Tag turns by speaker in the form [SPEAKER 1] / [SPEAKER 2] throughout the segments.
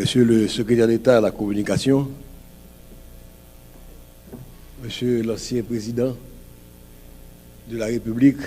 [SPEAKER 1] Monsieur le secrétaire d'État à la communication, Monsieur l'ancien président de la République,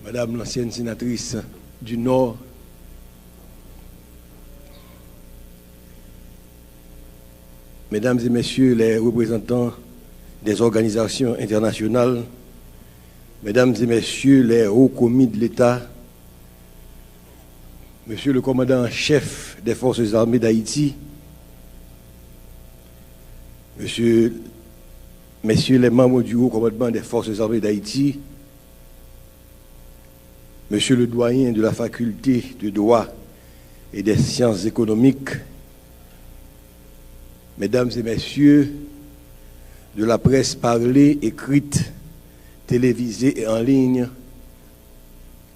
[SPEAKER 1] Madame l'ancienne sénatrice du Nord, Mesdames et Messieurs les représentants des organisations internationales, Mesdames et Messieurs les hauts commis de l'État, Monsieur le commandant en chef des forces armées d'Haïti, Messieurs les membres du haut commandement des forces armées d'Haïti, Monsieur le doyen de la faculté de droit et des sciences économiques, Mesdames et Messieurs de la presse parlée, écrite, télévisée et en ligne,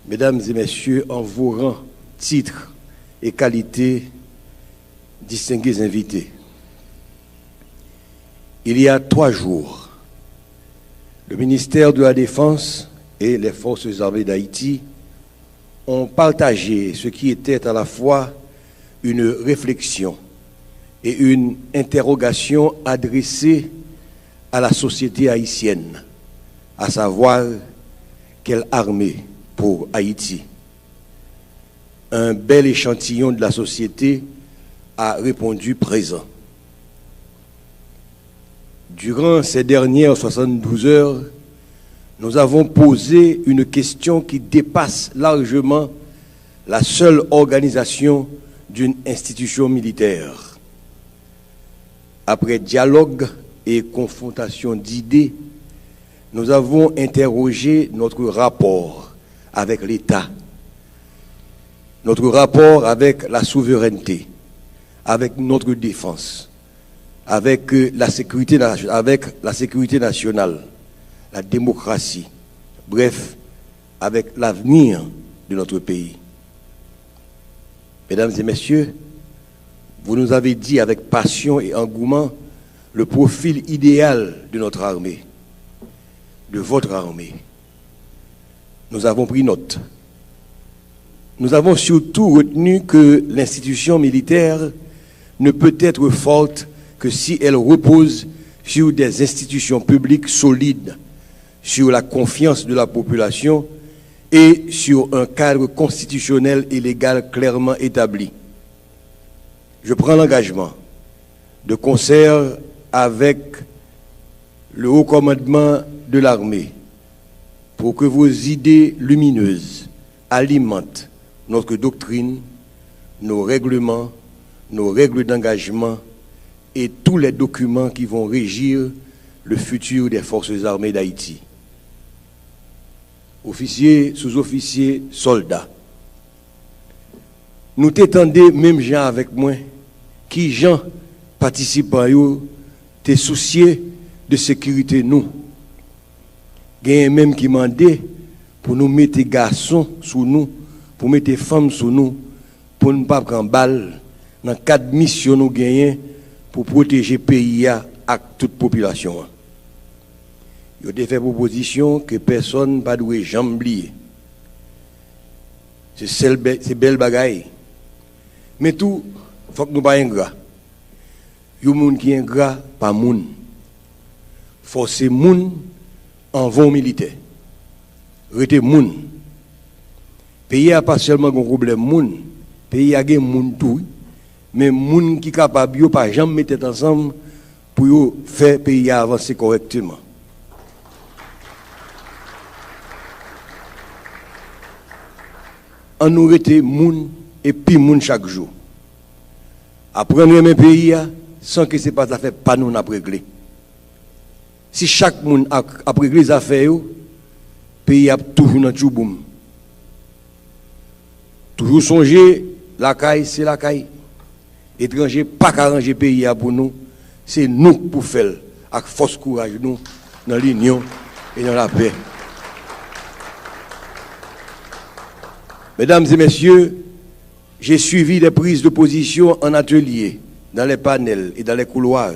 [SPEAKER 1] Mesdames et Messieurs en vos rangs, titres et qualités, distingués invités. Il y a 3 jours, le ministère de la Défense et les forces armées d'Haïti ont partagé ce qui était à la fois une réflexion et une interrogation adressée à la société haïtienne, à savoir quelle armée pour Haïti. Un bel échantillon de la société a répondu présent. Durant ces dernières 72 heures, nous avons posé une question qui dépasse largement la seule organisation d'une institution militaire. Après dialogue et confrontation d'idées, nous avons interrogé notre rapport avec l'État, notre rapport avec la souveraineté, avec notre défense, avec la sécurité nationale, la démocratie, bref, avec l'avenir de notre pays. Mesdames et Messieurs, vous nous avez dit avec passion et engouement le profil idéal de notre armée, de votre armée. Nous avons pris note. Nous avons surtout retenu que l'institution militaire ne peut être forte que si elle repose sur des institutions publiques solides, sur la confiance de la population et sur un cadre constitutionnel et légal clairement établi. Je prends l'engagement, de concert avec le haut commandement de l'armée, pour que vos idées lumineuses alimentent notre doctrine, nos règlements, nos règles d'engagement et tous les documents qui vont régir le futur des forces armées d'Haïti. Officiers, sous-officiers, soldats, nous t'étendons même gens avec moi, qui gens participants yo t'es souciés de sécurité nous. Gagne même qui mandé pour nous mettre garçons sous nous, pour mettre femmes sous nous, pour ne pas prendre balle dans 4 missions nous gagnons pour protéger le pays à toute population. Il a fait proposition que personne ne doit jamais oublier. C'est belle bagaille. Mais tout, il faut que nous ne soyons pas ingrats. Il y a des gens qui sont ingrats, pas des gens. Forcer les gens en vent militaire. Rete les gens. Le pays n'a pas seulement un problème de gens. Le pays a des gens tout. Mais les gens qui sont capables de ne pas jamais mettre ensemble pour faire le pays avancer correctement. On nous rete les gens et puis les gens chaque jour. Apprendre mes pays sans que ce n'est pas affaire pas nous à régler. Si chaque monde a réglé les affaires, le pays a toujours dans le boom. Toujours songer, la caille, c'est la caille. Étranger, pas qu'arranger le pays pour nous, c'est nous pour faire, avec force courage, nous, dans l'union et dans la paix. Mesdames et Messieurs, j'ai suivi des prises de position en atelier, dans les panels et dans les couloirs.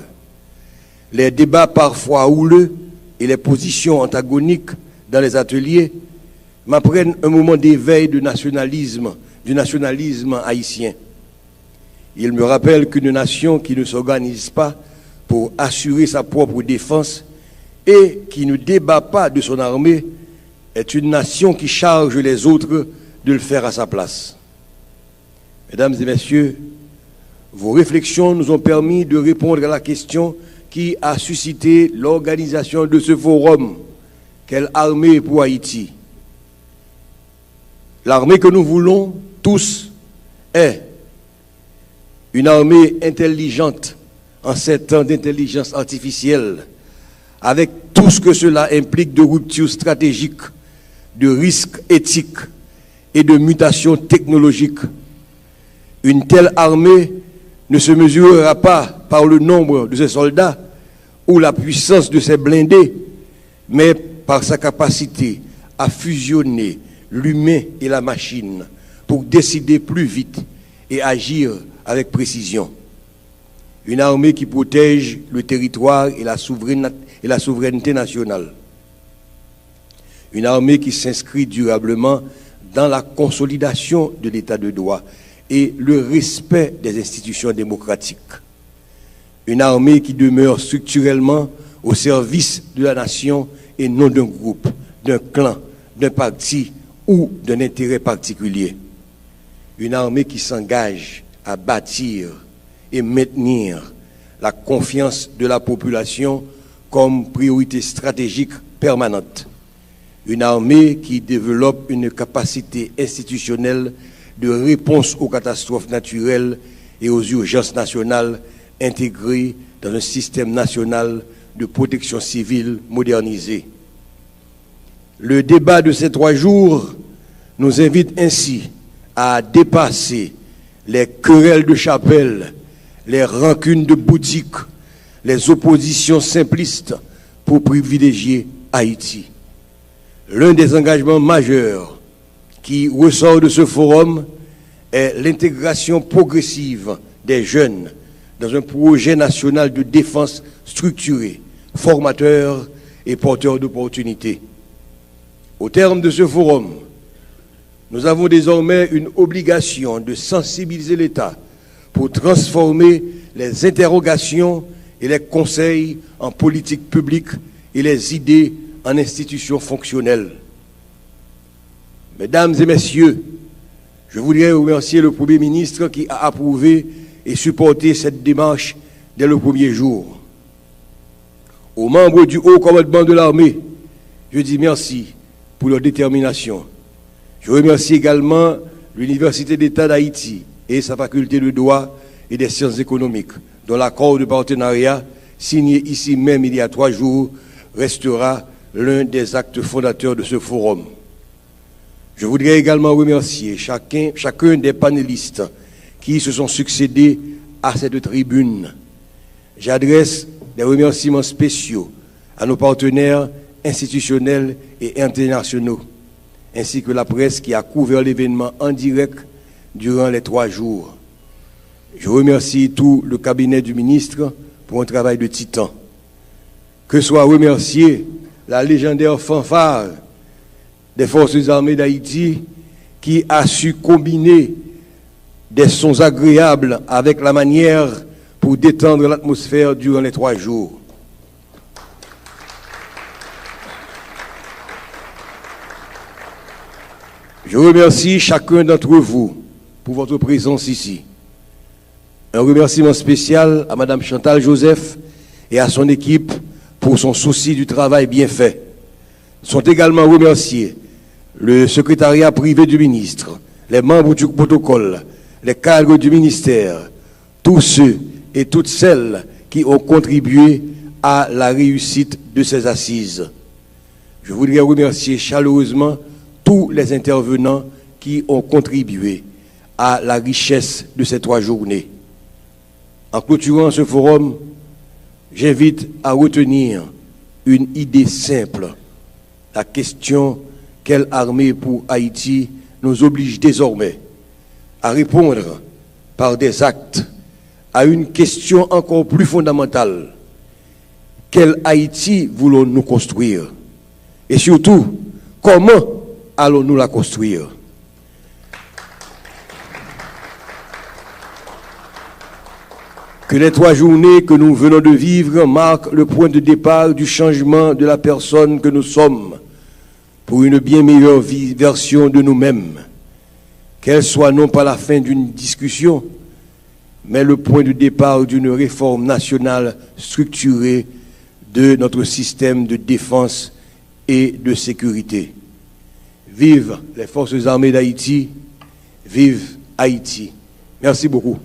[SPEAKER 1] Les débats parfois houleux et les positions antagoniques dans les ateliers m'apprennent un moment d'éveil du nationalisme haïtien. Il me rappelle qu'une nation qui ne s'organise pas pour assurer sa propre défense et qui ne débat pas de son armée est une nation qui charge les autres de le faire à sa place. Mesdames et messieurs, vos réflexions nous ont permis de répondre à la question qui a suscité l'organisation de ce forum. Quelle armée pour Haïti? L'armée que nous voulons tous est une armée intelligente en ces temps d'intelligence artificielle, avec tout ce que cela implique de rupture stratégique, de risques éthiques et de mutations technologiques. Une telle armée ne se mesurera pas par le nombre de ses soldats ou la puissance de ses blindés, mais par sa capacité à fusionner l'humain et la machine pour décider plus vite et agir avec précision. Une armée qui protège le territoire et la souveraineté nationale. Une armée qui s'inscrit durablement dans la consolidation de l'état de droit et le respect des institutions démocratiques. Une armée qui demeure structurellement au service de la nation et non d'un groupe, d'un clan, d'un parti ou d'un intérêt particulier. Une armée qui s'engage à bâtir et maintenir la confiance de la population comme priorité stratégique permanente. Une armée qui développe une capacité institutionnelle de réponse aux catastrophes naturelles et aux urgences nationales intégrées dans un système national de protection civile modernisé. Le débat de ces 3 jours nous invite ainsi à dépasser les querelles de chapelle, les rancunes de boutique, les oppositions simplistes pour privilégier Haïti. L'un des engagements majeurs qui ressort de ce forum est l'intégration progressive des jeunes dans un projet national de défense structuré, formateur et porteur d'opportunités. Au terme de ce forum, nous avons désormais une obligation de sensibiliser l'État pour transformer les interrogations et les conseils en politique publique et les idées en institutions fonctionnelles. Mesdames et messieurs, je voudrais remercier le Premier ministre qui a approuvé et supporté cette démarche dès le premier jour. Aux membres du haut commandement de l'armée, je dis merci pour leur détermination. Je remercie également l'Université d'État d'Haïti et sa faculté de droit et des sciences économiques, dont l'accord de partenariat signé ici même il y a 3 jours restera l'un des actes fondateurs de ce forum. Je voudrais également remercier chacun des panélistes qui se sont succédés à cette tribune. J'adresse des remerciements spéciaux à nos partenaires institutionnels et internationaux, ainsi que la presse qui a couvert l'événement en direct durant les 3 jours. Je remercie tout le cabinet du ministre pour un travail de titan. Que soit remerciée la légendaire fanfare des forces armées d'Haïti qui a su combiner des sons agréables avec la manière pour détendre l'atmosphère durant les 3 jours. Je remercie chacun d'entre vous pour votre présence ici. Un remerciement spécial à Mme Chantal Joseph et à son équipe pour son souci du travail bien fait. Sont également remerciés le secrétariat privé du ministre, les membres du protocole, les cadres du ministère, tous ceux et toutes celles qui ont contribué à la réussite de ces assises. Je voudrais remercier chaleureusement tous les intervenants qui ont contribué à la richesse de ces 3 journées. En clôturant ce forum, j'invite à retenir une idée simple. La question « Quelle armée pour Haïti ?» nous oblige désormais à répondre par des actes à une question encore plus fondamentale. Quelle Haïti voulons-nous construire? Et surtout, comment allons-nous la construire? Que les 3 journées que nous venons de vivre marquent le point de départ du changement de la personne que nous sommes pour une bien meilleure version de nous-mêmes. Qu'elle soit non pas la fin d'une discussion, mais le point de départ d'une réforme nationale structurée de notre système de défense et de sécurité. Vive les forces armées d'Haïti, vive Haïti. Merci beaucoup.